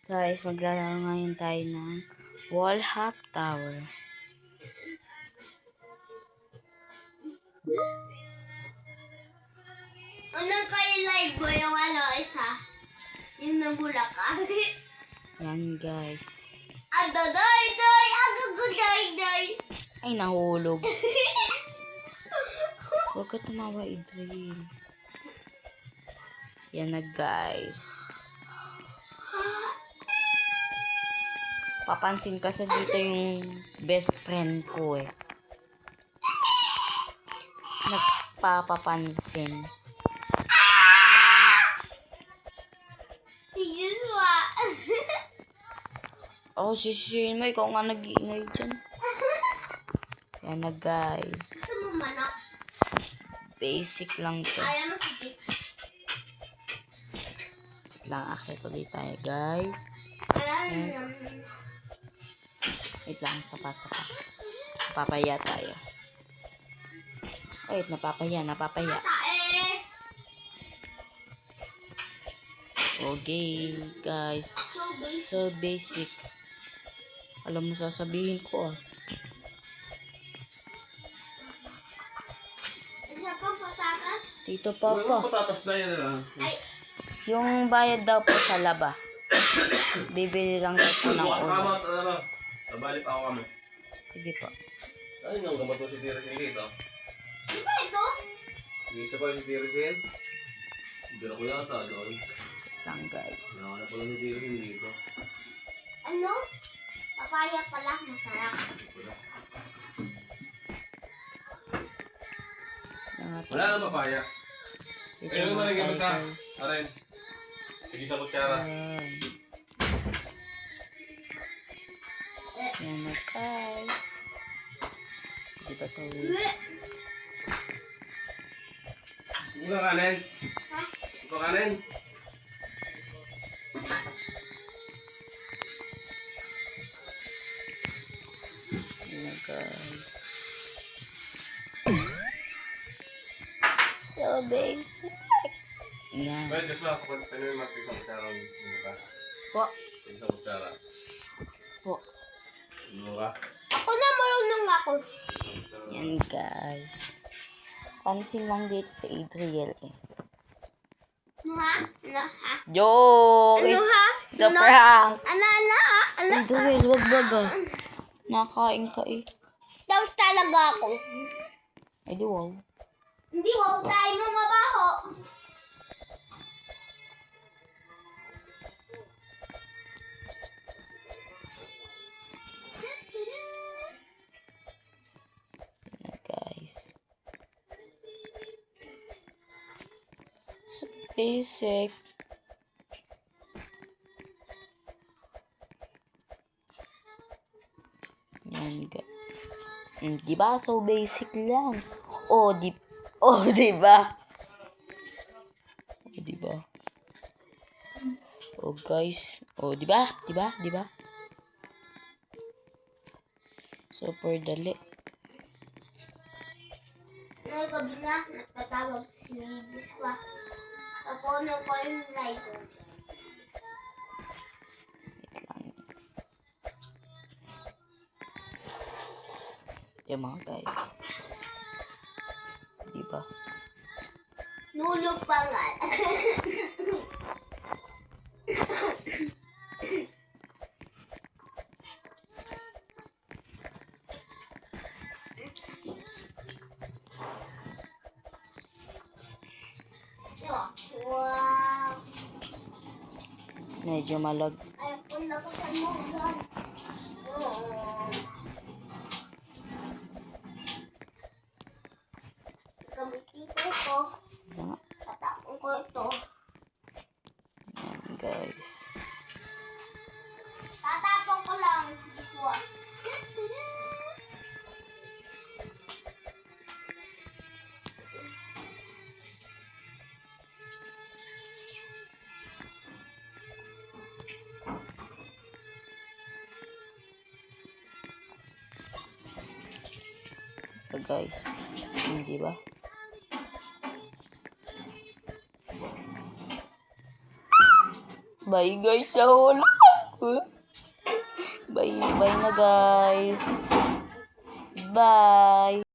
Guys, maglalaro ngayon tayo ng wall hop tower. Ano kayo live mo yung isa? Yung nabulak ka? Yan guys. Adoy! Ay, nahulog. Huwag ka tumawa, Idril. Yan na guys. Papansin kasi dito yung best friend ko eh. Nagpapapansin. Si Yuswa. Oh, si Shane, ikaw nga nag-iingay dyan. Yan na guys. Gusto mo manok? Basic lang to. Ayaw mo si Lang akit ulit tayo guys. Wait lang, sapa. Napapaya tayo. Wait, napapaya. Okay, guys. So basic. Alam mo sasabihin ko ah. Isa pa patatas? Tito Papa. Patatas na yan lang. Yung bayad daw po sa laba. Bibili lang daw po ng ulo. Nabali pa ako kami. Sige po. Ano yung gamot mo si Tirasin dito? Di ba ito? Dito pa si Tirasin? Bira ko yata doon. Lang guys. Nakala pala si Tirasin dito. Ano? Papaya pala, masarap. Wala nang papaya. Dito Ayun mo na rin tayo gamot ka. guys. Aren. Sige sa kutsara. Yan na guys. Di ba sa ulo? Hindi ka kanin. Ha? Hindi ka kanin. Yan na guys. So basic. Yan. Pwede sa ako. Ano yung mati sa kutsara? Po. Sige sa kutsara. Po. Ano ka? Ako na marunong ako. Yan guys. Pansin lang dito sa Adriel eh. Ano ha? Ano ha? Joke! Ano ha? It's a prank! Ano? Adriel, wag baga. Nakain ka eh. Tapos talaga ako. Ay di wow. Hindi, wow tayo mo mabaho. Yan na guys. So basic. Yan guys. Diba? So basic lang. Oh, diba? Oh, diba? Oh, guys. Oh, diba? Super dali. Ngayong gabi na, nagtatawag si Joshua. Tapono ko yung rider. Wait lang. Yan mga guys. Diba? Nulog pa nga. Wow. Medyo malag. Ay, punta ko sa mogan. Gamitin ko. Yan nga. Tatapon ko ito. Yan guys. Tatapon ko lang. Iswa. Ito guys. Hindi ba? Bye guys sa hula. Bye na guys. Bye.